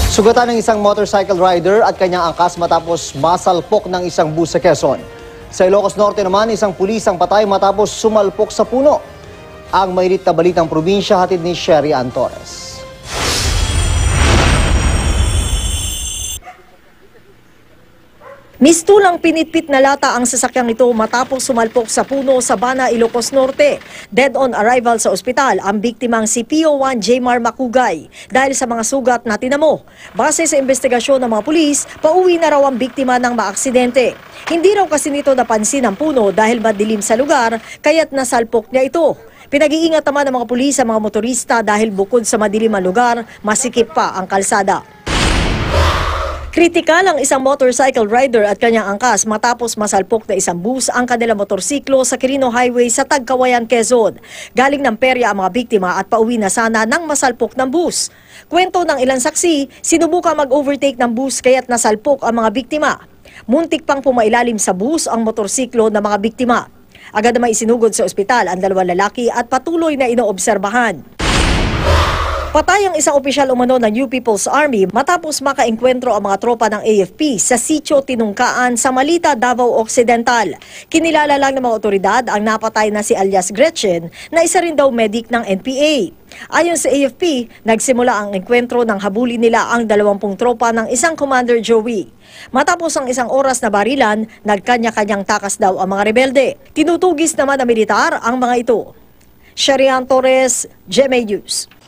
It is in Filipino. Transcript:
Sugatan ng isang motorcycle rider at kanyang angkas matapos masalpok ng isang bus sa Quezon. Sa Ilocos Norte naman, isang pulis ang patay matapos sumalpok sa puno. Ang mainit na balitang probinsya hatid ni Sherry Ann Torres. Mistulang pinitpit na lata ang sasakyang ito matapos sumalpok sa puno sa Bana, Ilocos Norte. Dead on arrival sa ospital ang biktimang si PO1 Jmar Makugay dahil sa mga sugat na tinamo. Base sa investigasyon ng mga pulis, pauwi na raw ang biktima ng maaksidente. Hindi raw kasi nito napansin ang puno dahil madilim sa lugar kaya't nasalpok niya ito. Pinag-iingat naman ng mga pulis sa mga motorista dahil bukod sa madilim ang lugar, masikip pa ang kalsada. Kritikal ang isang motorcycle rider at kanyang angkas matapos masalpok na isang bus ang kanilang motorsiklo sa Quirino Highway sa Tagkawayan, Quezon. Galing ng perya ang mga biktima at pauwi na sana nang masalpok ng bus. Kwento ng ilang saksi, sinubukan mag-overtake ng bus kaya't nasalpok ang mga biktima. Muntik pang pumailalim sa bus ang motorsiklo ng mga biktima. Agad naman isinugod sa ospital ang dalawang lalaki at patuloy na inoobserbahan. Patay ang isang opisyal umano ng UP People's Army matapos makaengkwentro ang mga tropa ng AFP sa Sitio Tinungkaan sa Malita, Davao Occidental. Kinilala lang ng mga otoridad ang napatay na si alias Gretchen na isa rin daw medic ng NPA. Ayon sa AFP, nagsimula ang engkwentro ng habulin nila ang 20 tropa ng isang Commander Joey. Matapos ang isang oras na barilan, nagkanya-kanyang takas daw ang mga rebelde. Tinutugis naman ng militar ang mga ito. Sherry Ann Torres, GMA News.